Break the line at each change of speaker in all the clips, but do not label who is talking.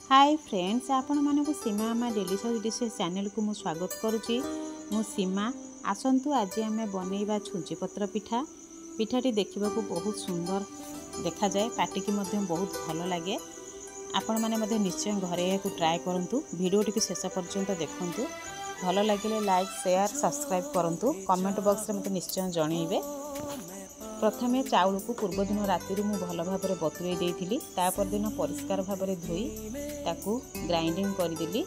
Hi friends, आपण मानक सीमा आमा डेलीशियस डिशेस चैनल को मु स्वागत करुच्ची। मु सीमा आसतु आज आम बनइबा छुंची पत्र पिठा। पिठाटी देखा बहुत सुंदर देखा जाए, पाटी की बहुत भल लगे। आपण मैंने निश्चय घरे को ट्राए करूँ। वीडियो टी शेष पर्यंत देखूँ। भल लगे लाइक शेयर सब्सक्राइब करूँ। कमेंट बॉक्स में मत निश्चय जनइबे। प्रथमे चाउल को पूर्व दिन राति मु भल भाव में बतुरे देइथिली। तापर दिन परिष्कार भाव में धोई ताकू ग्राइंडिंग करदेली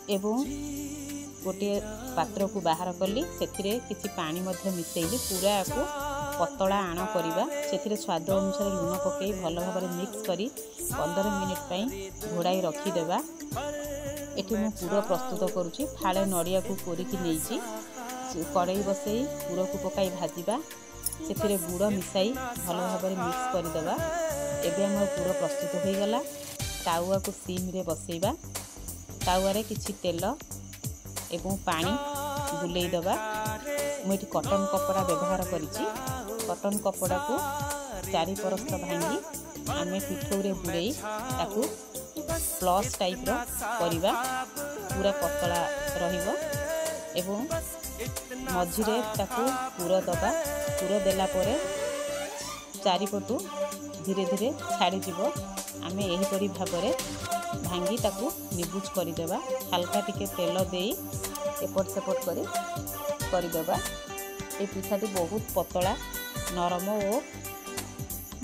एवं गोटे पात्र को बाहर कली। से किसी पानी मिसेली पूरा को पतला आण करवा। से स्वाद अनुसार लुण पकई भल भाव में मिक्स करी 15 मिनिट पर घोड़ाई रखीदेवा। एटी मु पूरा प्रस्तुत करुच्ची। फाड़े नड़िया को कोरिकी नहीं कड़ई बसई पूरा को पकाई भाजवा। से गुड़ मिसाई भल भाव में मिक्स करदेवा। एबे आम पूरा प्रस्तुत हो गला। तावा को सिम रे बसैबा। तावारे किछि तेल एवं पानी बुलेई दबा। मुझे कटन कपड़ा व्यवहार करिछि। कटन कपड़ा को चारि परस्त भांगी आमे पिठौ रे बुड़ेई ताकू प्लस टाइप रो करिबा। पूरा पतला रहिबो एवं मझिरे ताकू पूरा दबा। पूरा देला परे चारिपटू धीरे धीरे छाड़ी जीवो। आमे एहीपरि भाबरे भांगी ताकू निबुज करदेवा। हल्का टिके तेल देई एपट सेपट करदेवा। ए पिठाटी बहुत पतला नरम और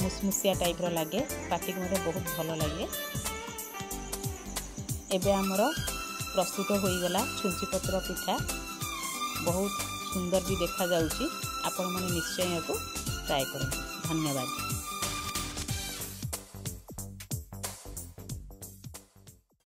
मुसमुसिया टाइप रो लागे। पाटी को बहुत भल लगे। एबे आमर प्रस्तुत हो गला छुंची पत्र पिठा। बहुत सुंदर भी देखा जाउची। आपण माने निश्चय को ट्राए करूँ। धन्यवाद।